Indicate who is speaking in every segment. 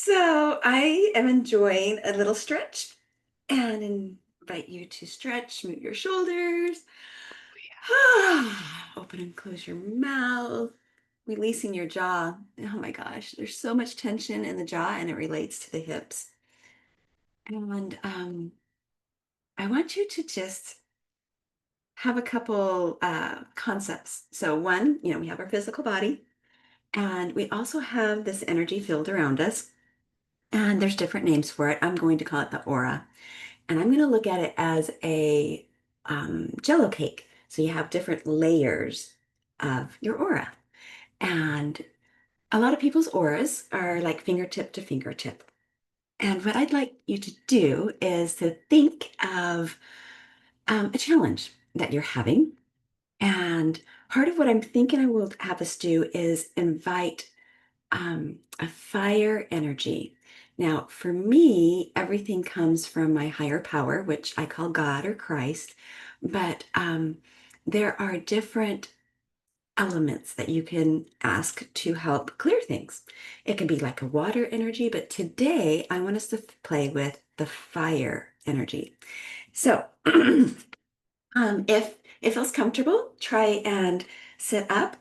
Speaker 1: So I am enjoying a little stretch and invite you to stretch, move your shoulders, open and close your mouth, releasing your jaw. Oh my gosh, there's so much tension in the jaw and it relates to the hips. And I want you to just have a couple concepts. So one, we have our physical body and we also have this energy field around us. And there's different names for it. I'm going to call it the aura. And I'm going to look at it as a jello cake. So you have different layers of your aura. And a lot of people's auras are like fingertip to fingertip. And what I'd like you to do is to think of a challenge that you're having. And part of what I'm thinking I will have us do is invite a fire energy. Now, for me, everything comes from my higher power, which I call God or Christ, but there are different elements that you can ask to help clear things. It can be like a water energy, but today I want us to play with the fire energy. So, if it feels comfortable, try and sit up.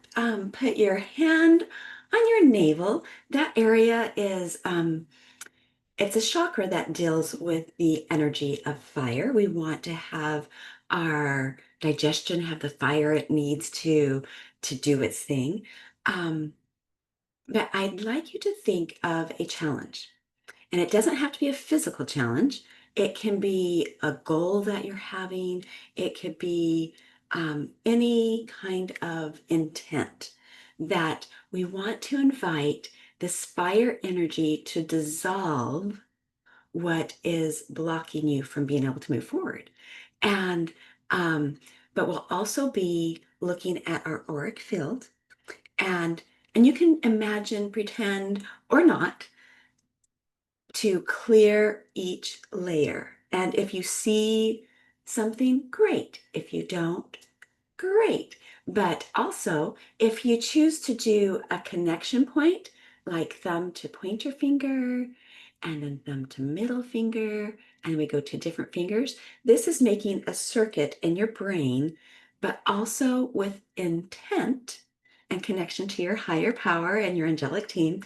Speaker 1: Put your hand on your navel. That area is it's a chakra that deals with the energy of fire. We want to have our digestion have the fire it needs to do its thing. Um, but I'd like you to think of a challenge. And it doesn't have to be a physical challenge. It can be a goal that you're having. It could be any kind of intent that we want to invite this fire energy to dissolve what is blocking you from being able to move forward. And, um, but we'll also be looking at our auric field and you can imagine, pretend, or not to clear each layer. And if you see something, great. If you don't, great. But also, if you choose to do a connection point, like thumb to pointer finger, and then thumb to middle finger, and we go to different fingers, this is making a circuit in your brain, but also with intent and connection to your higher power and your angelic team.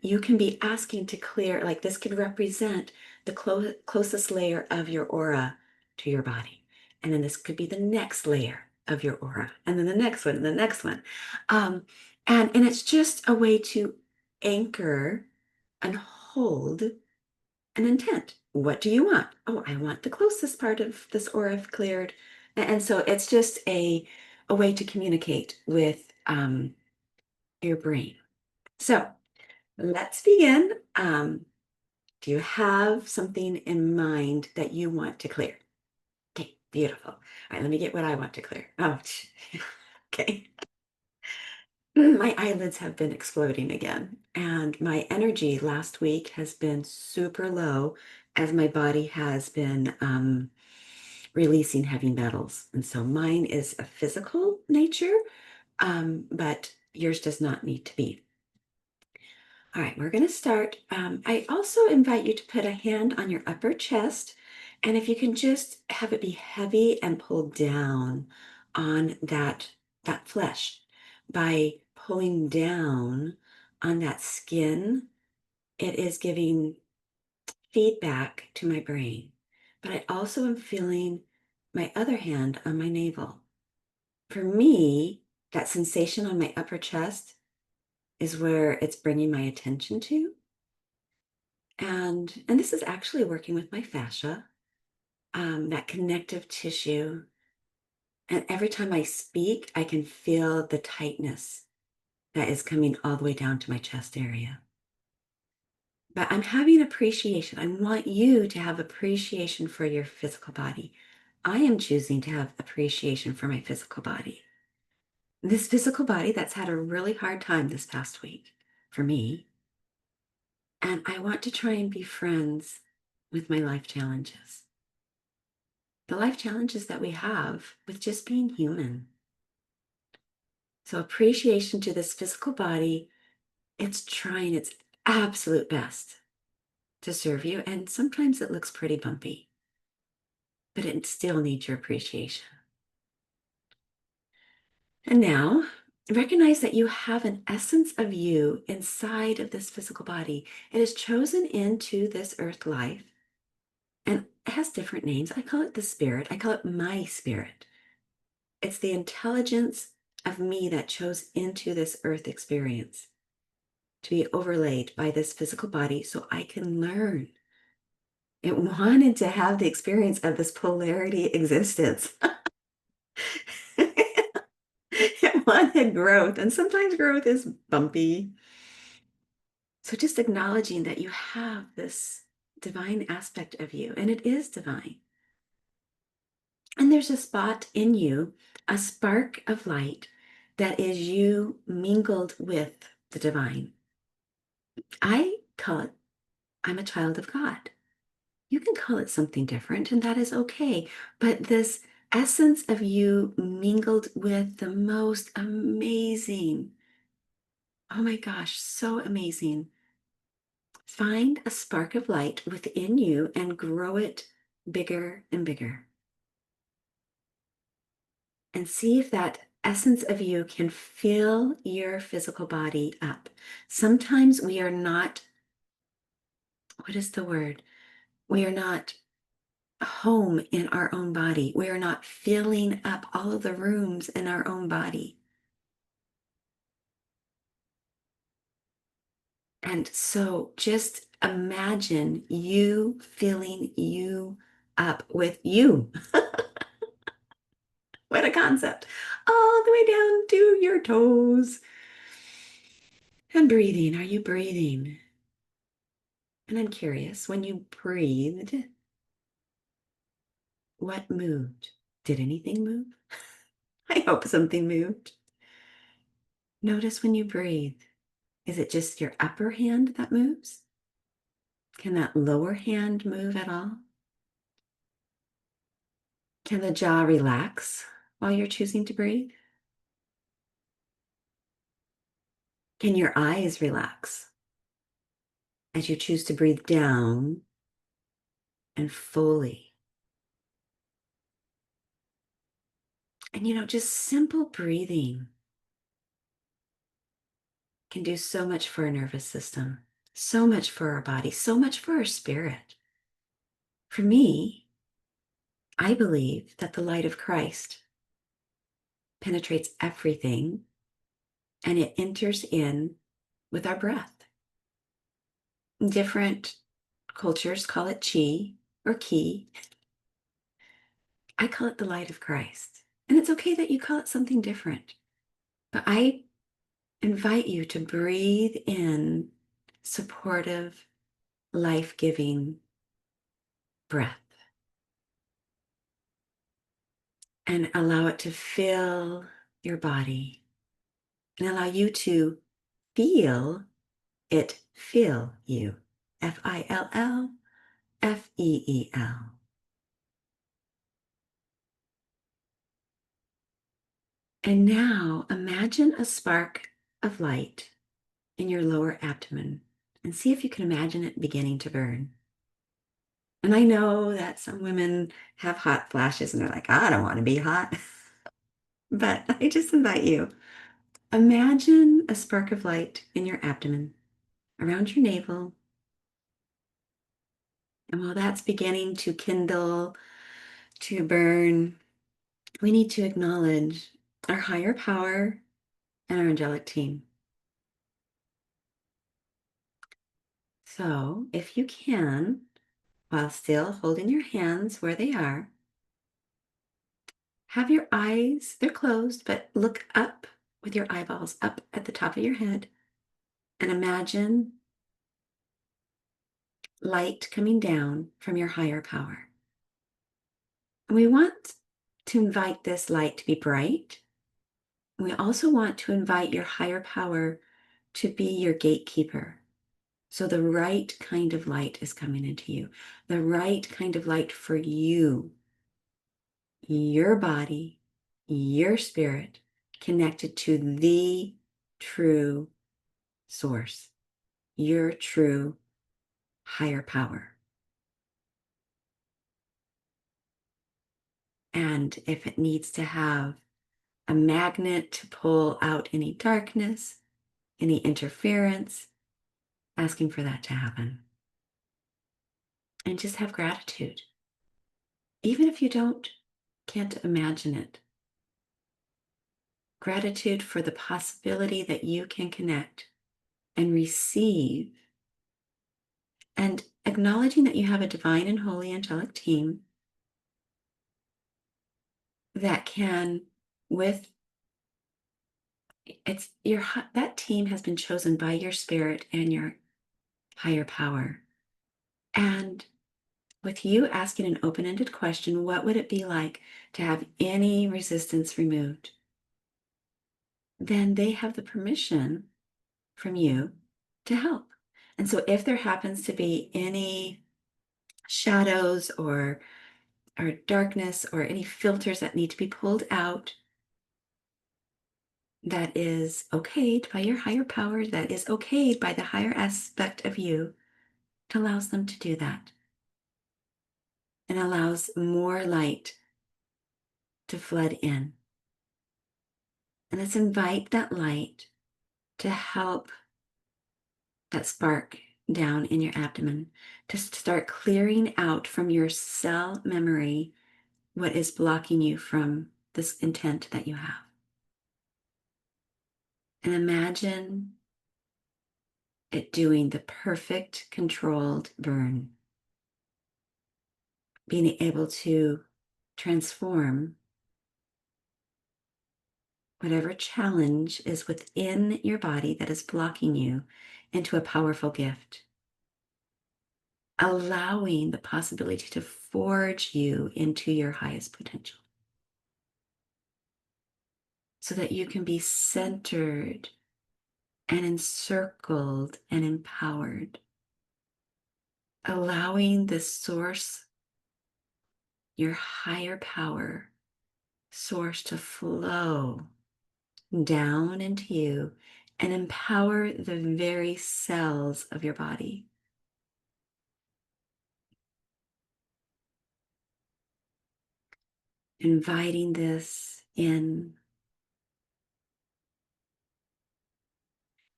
Speaker 1: You can be asking to clear, like this could represent the closest layer of your aura to your body. And then this could be the next layer of your aura, and then the next one, and the next one. Um, and it's just a way to anchor and hold an intent. What do you want? Oh, I want the closest part of this aura cleared. And so it's just a way to communicate with your brain. So let's begin. Do you have something in mind that you want to clear? Okay, beautiful. All right, let me get what I want to clear. Oh, okay. My eyelids have been exploding again, and my energy last week has been super low as my body has been releasing heavy metals. And so mine is a physical nature, but yours does not need to be. All right, we're going to start. I also invite you to put a hand on your upper chest, and if you can just have it be heavy and pull down on that flesh by pulling down on that skin, it is giving feedback to my brain. But I also am feeling my other hand on my navel. For me, that sensation on my upper chest is where it's bringing my attention to. And this is actually working with my fascia, that connective tissue. And every time I speak, I can feel the tightness that is coming all the way down to my chest area. But I'm having appreciation. I want you to have appreciation for your physical body. I am choosing to have appreciation for my physical body. This physical body that's had a really hard time this past week for me. And I want to try and be friends with my life challenges. The life challenges that we have with just being human. So appreciation to this physical body, it's trying its absolute best to serve you. And sometimes it looks pretty bumpy, but it still needs your appreciation. And now recognize that you have an essence of you inside of this physical body. It is chosen into this earth life and it has different names. I call it the spirit. I call it my spirit. It's the intelligence of me that chose into this earth experience to be overlaid by this physical body so I can learn. It wanted to have the experience of this polarity existence. It wanted growth, and sometimes growth is bumpy. So just acknowledging that you have this divine aspect of you, and it is divine. And there's a spot in you, a spark of light that is you mingled with the divine. I call it, I'm a child of God. You can call it something different, and that is okay. But this essence of you mingled with the most amazing, oh my gosh, so amazing. Find a spark of light within you and grow it bigger and bigger. And see if that essence of you can fill your physical body up. Sometimes we are not, what is the word? We are not home in our own body. We are not filling up all of the rooms in our own body. And so just imagine you filling you up with you. What a concept. All the way down to your toes. And breathing. Are you breathing? And I'm curious, when you breathed, what moved? Did anything move? I hope something moved. Notice when you breathe. Is it just your upper hand that moves? Can that lower hand move at all? Can the jaw relax while you're choosing to breathe? Can your eyes relax as you choose to breathe down and fully? And just simple breathing can do so much for our nervous system, so much for our body, so much for our spirit. For me, I believe that the light of Christ penetrates everything and it enters in with our breath. Different cultures call it chi or ki. I call it the light of Christ. And it's okay that you call it something different. But I invite you to breathe in supportive, life-giving breath and allow it to fill your body and allow you to feel it fill you. Fillfeel. And now imagine a spark of light in your lower abdomen and see if you can imagine it beginning to burn. And I know that some women have hot flashes and they're like, I don't want to be hot. But I just invite you, imagine a spark of light in your abdomen, around your navel. And while that's beginning to kindle, to burn, we need to acknowledge our higher power and our angelic team. So if you can, while still holding your hands where they are, have your eyes, they're closed, but look up with your eyeballs up at the top of your head and imagine light coming down from your higher power. And we want to invite this light to be bright. We also want to invite your higher power to be your gatekeeper. So the right kind of light is coming into you, the right kind of light for you, your body, your spirit, connected to the true source. your true higher power. And if it needs to have a magnet to pull out any darkness, any interference, asking for that to happen. And just have gratitude. Even if you can't imagine it. Gratitude for the possibility that you can connect and receive, and acknowledging that you have a divine and holy angelic team that can, with that team has been chosen by your spirit and your higher power. And with you asking an open-ended question, what would it be like to have any resistance removed? Then they have the permission from you to help. And so if there happens to be any shadows or darkness or any filters that need to be pulled out, that is okayed by your higher power, that is okayed by the higher aspect of you, it allows them to do that and allows more light to flood in. And let's invite that light to help that spark down in your abdomen to start clearing out from your cell memory what is blocking you from this intent that you have. And imagine it doing the perfect controlled burn, being able to transform whatever challenge is within your body that is blocking you into a powerful gift, allowing the possibility to forge you into your highest potential so that you can be centered and encircled and empowered, allowing the source, your higher power source, to flow down into you and empower the very cells of your body. Inviting this in.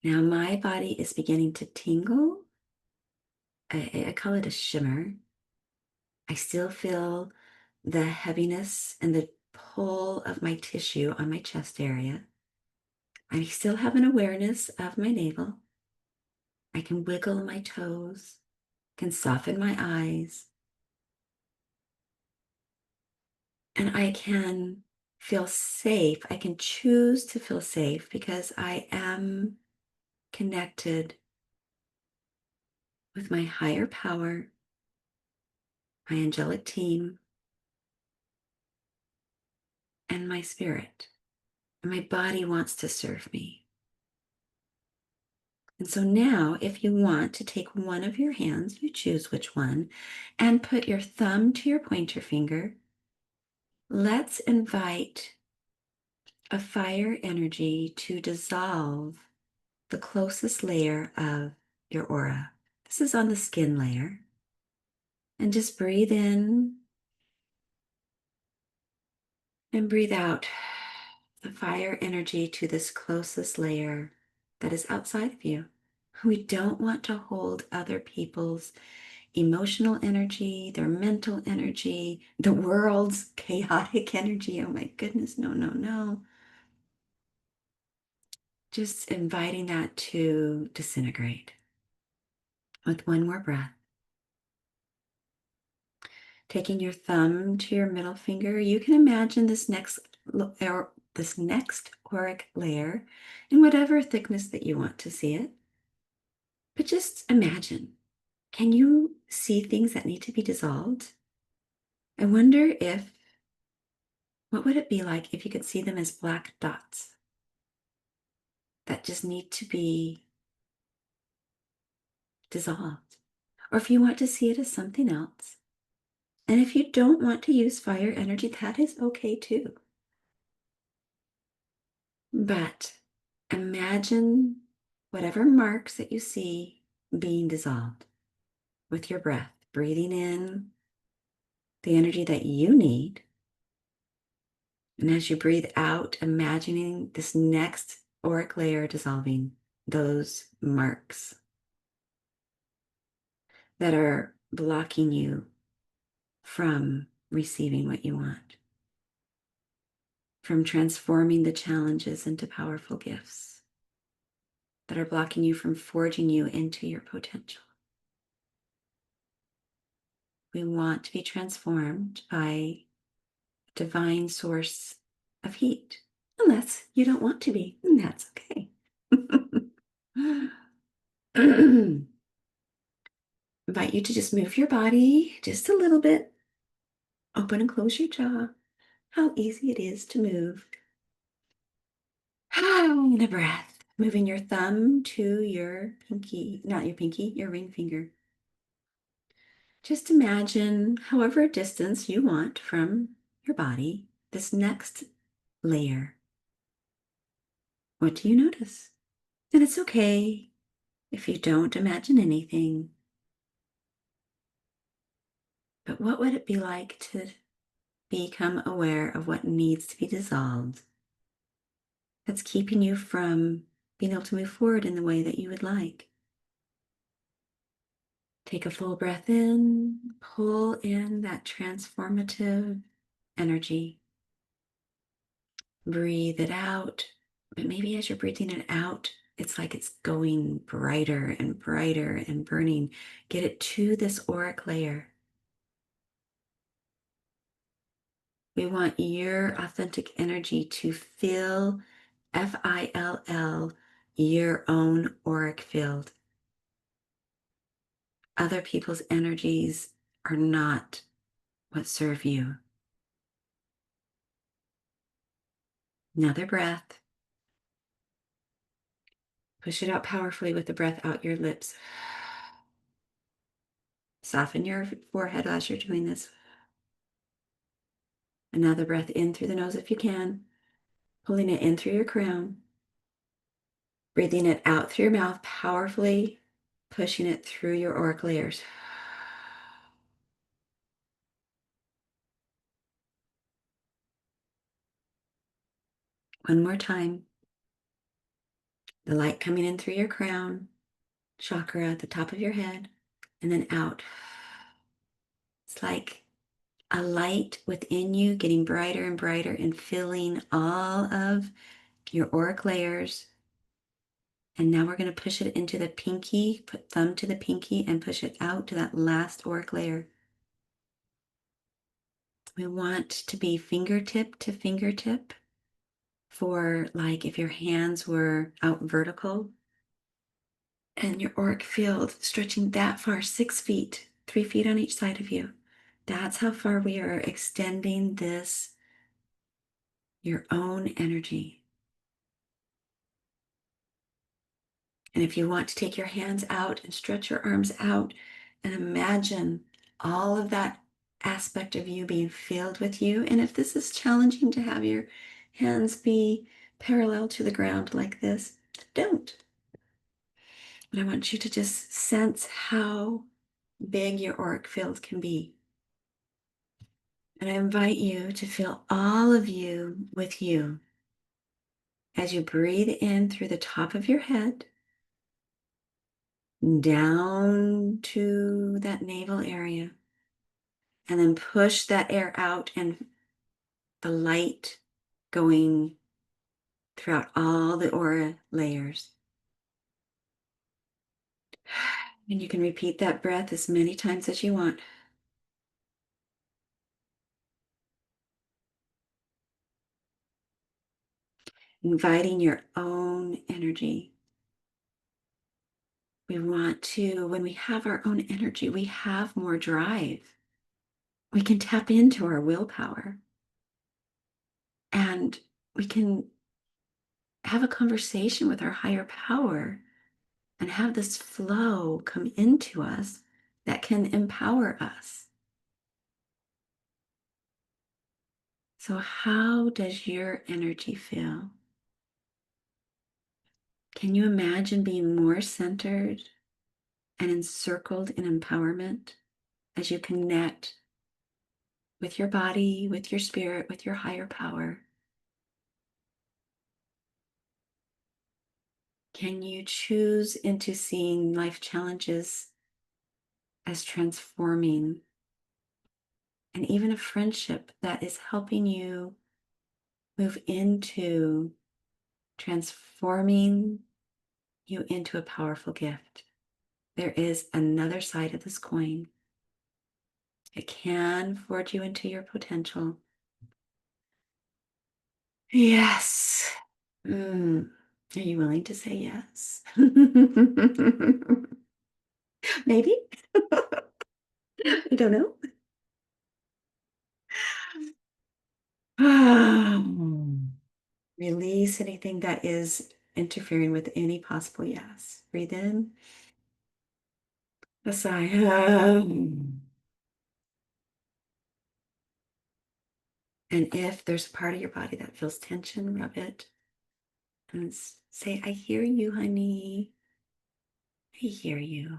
Speaker 1: Now my body is beginning to tingle. I call it a shimmer. I still feel the heaviness and the pull of my tissue on my chest area. I still have an awareness of my navel. I can wiggle my toes, can soften my eyes, and I can feel safe. I can choose to feel safe because I am connected with my higher power, my angelic team, and my spirit. And my body wants to serve me. And so now, if you want to take one of your hands, you choose which one, and put your thumb to your pointer finger. Let's invite a fire energy to dissolve the closest layer of your aura. This is on the skin layer. And just breathe in and breathe out the fire energy to this closest layer that is outside of you. We don't want to hold other people's emotional energy, their mental energy, the world's chaotic energy. Oh my goodness, no, no, no. Just inviting that to disintegrate with one more breath. Taking your thumb to your middle finger, you can imagine this next auric layer in whatever thickness that you want to see it. But just imagine, can you see things that need to be dissolved? I wonder what would it be like if you could see them as black dots that just need to be dissolved? Or if you want to see it as something else. And if you don't want to use fire energy, that is okay too. But imagine whatever marks that you see being dissolved with your breath, breathing in the energy that you need. And as you breathe out, imagining this next auric layer dissolving, those marks that are blocking you from receiving what you want, from transforming the challenges into powerful gifts, that are blocking you from forging you into your potential. We want to be transformed by divine source of heat, unless you don't want to be, and that's okay. Invite you to just move your body just a little bit. Open and close your jaw. How easy it is to move. And a breath. Moving your thumb to your pinky, not your pinky, your ring finger. Just imagine however distance you want from your body, this next layer. What do you notice? And it's okay if you don't imagine anything. But what would it be like to become aware of what needs to be dissolved that's keeping you from being able to move forward in the way that you would like? Take a full breath in, pull in that transformative energy. Breathe it out, but maybe as you're breathing it out, it's like it's going brighter and brighter and burning. Get it to this auric layer. We want your authentic energy to fill, Fill, your own auric field. Other people's energies are not what serve you. Another breath. Push it out powerfully with the breath out your lips. Soften your forehead as you're doing this. Another breath in through the nose if you can, pulling it in through your crown. Breathing it out through your mouth powerfully, pushing it through your auric layers. One more time. The light coming in through your crown, chakra at the top of your head, and then out. It's like a light within you getting brighter and brighter and filling all of your auric layers. And now we're going to push it into the pinky, put thumb to the pinky and push it out to that last auric layer. We want to be fingertip to fingertip for like if your hands were out vertical and your auric field stretching that far, 6 feet, 3 feet on each side of you. That's how far we are extending this, your own energy. And if you want to take your hands out and stretch your arms out and imagine all of that aspect of you being filled with you. And if this is challenging to have your hands be parallel to the ground like this, don't. But I want you to just sense how big your auric field can be. And I invite you to feel all of you with you as you breathe in through the top of your head, down to that navel area, and then push that air out and the light going throughout all the aura layers. And you can repeat that breath as many times as you want. Inviting your own energy. We want to, when we have our own energy, we have more drive. We can tap into our willpower and we can have a conversation with our higher power and have this flow come into us that can empower us. So, how does your energy feel? Can you imagine being more centered, and encircled in empowerment as you connect with your body, with your spirit, with your higher power? Can you choose into seeing life challenges as transforming, and even a friendship that is helping you move into transforming you into a powerful gift? There is another side of this coin. It can forge you into your potential. Yes. Are you willing to say yes? Maybe. I don't know. Release anything that is interfering with any possible yes. Breathe in, a sigh. And if there's a part of your body that feels tension, rub it and say, I hear you, honey. I hear you.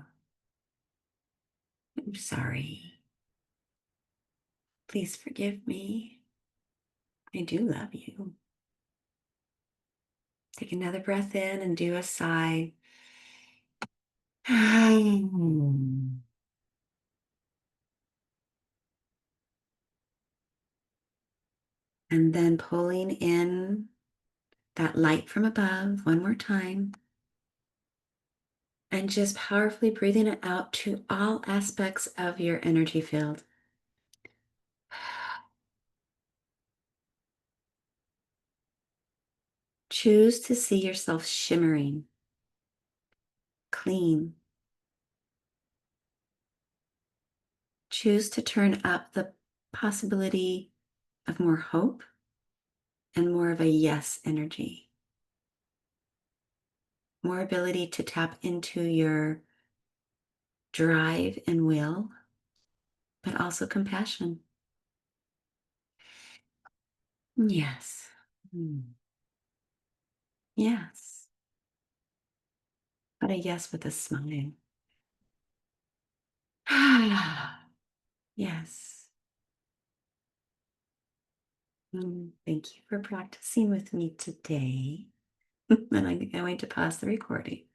Speaker 1: I'm sorry. Please forgive me. I do love you. Take another breath in and do a sigh. And then pulling in that light from above one more time. And just powerfully breathing it out to all aspects of your energy field. Choose to see yourself shimmering, clean. Choose to turn up the possibility of more hope and more of a yes energy. More ability to tap into your drive and will, but also compassion. Yes. Yes. But a yes with a smile. Yes. Thank you for practicing with me today. And I'm going to pause the recording.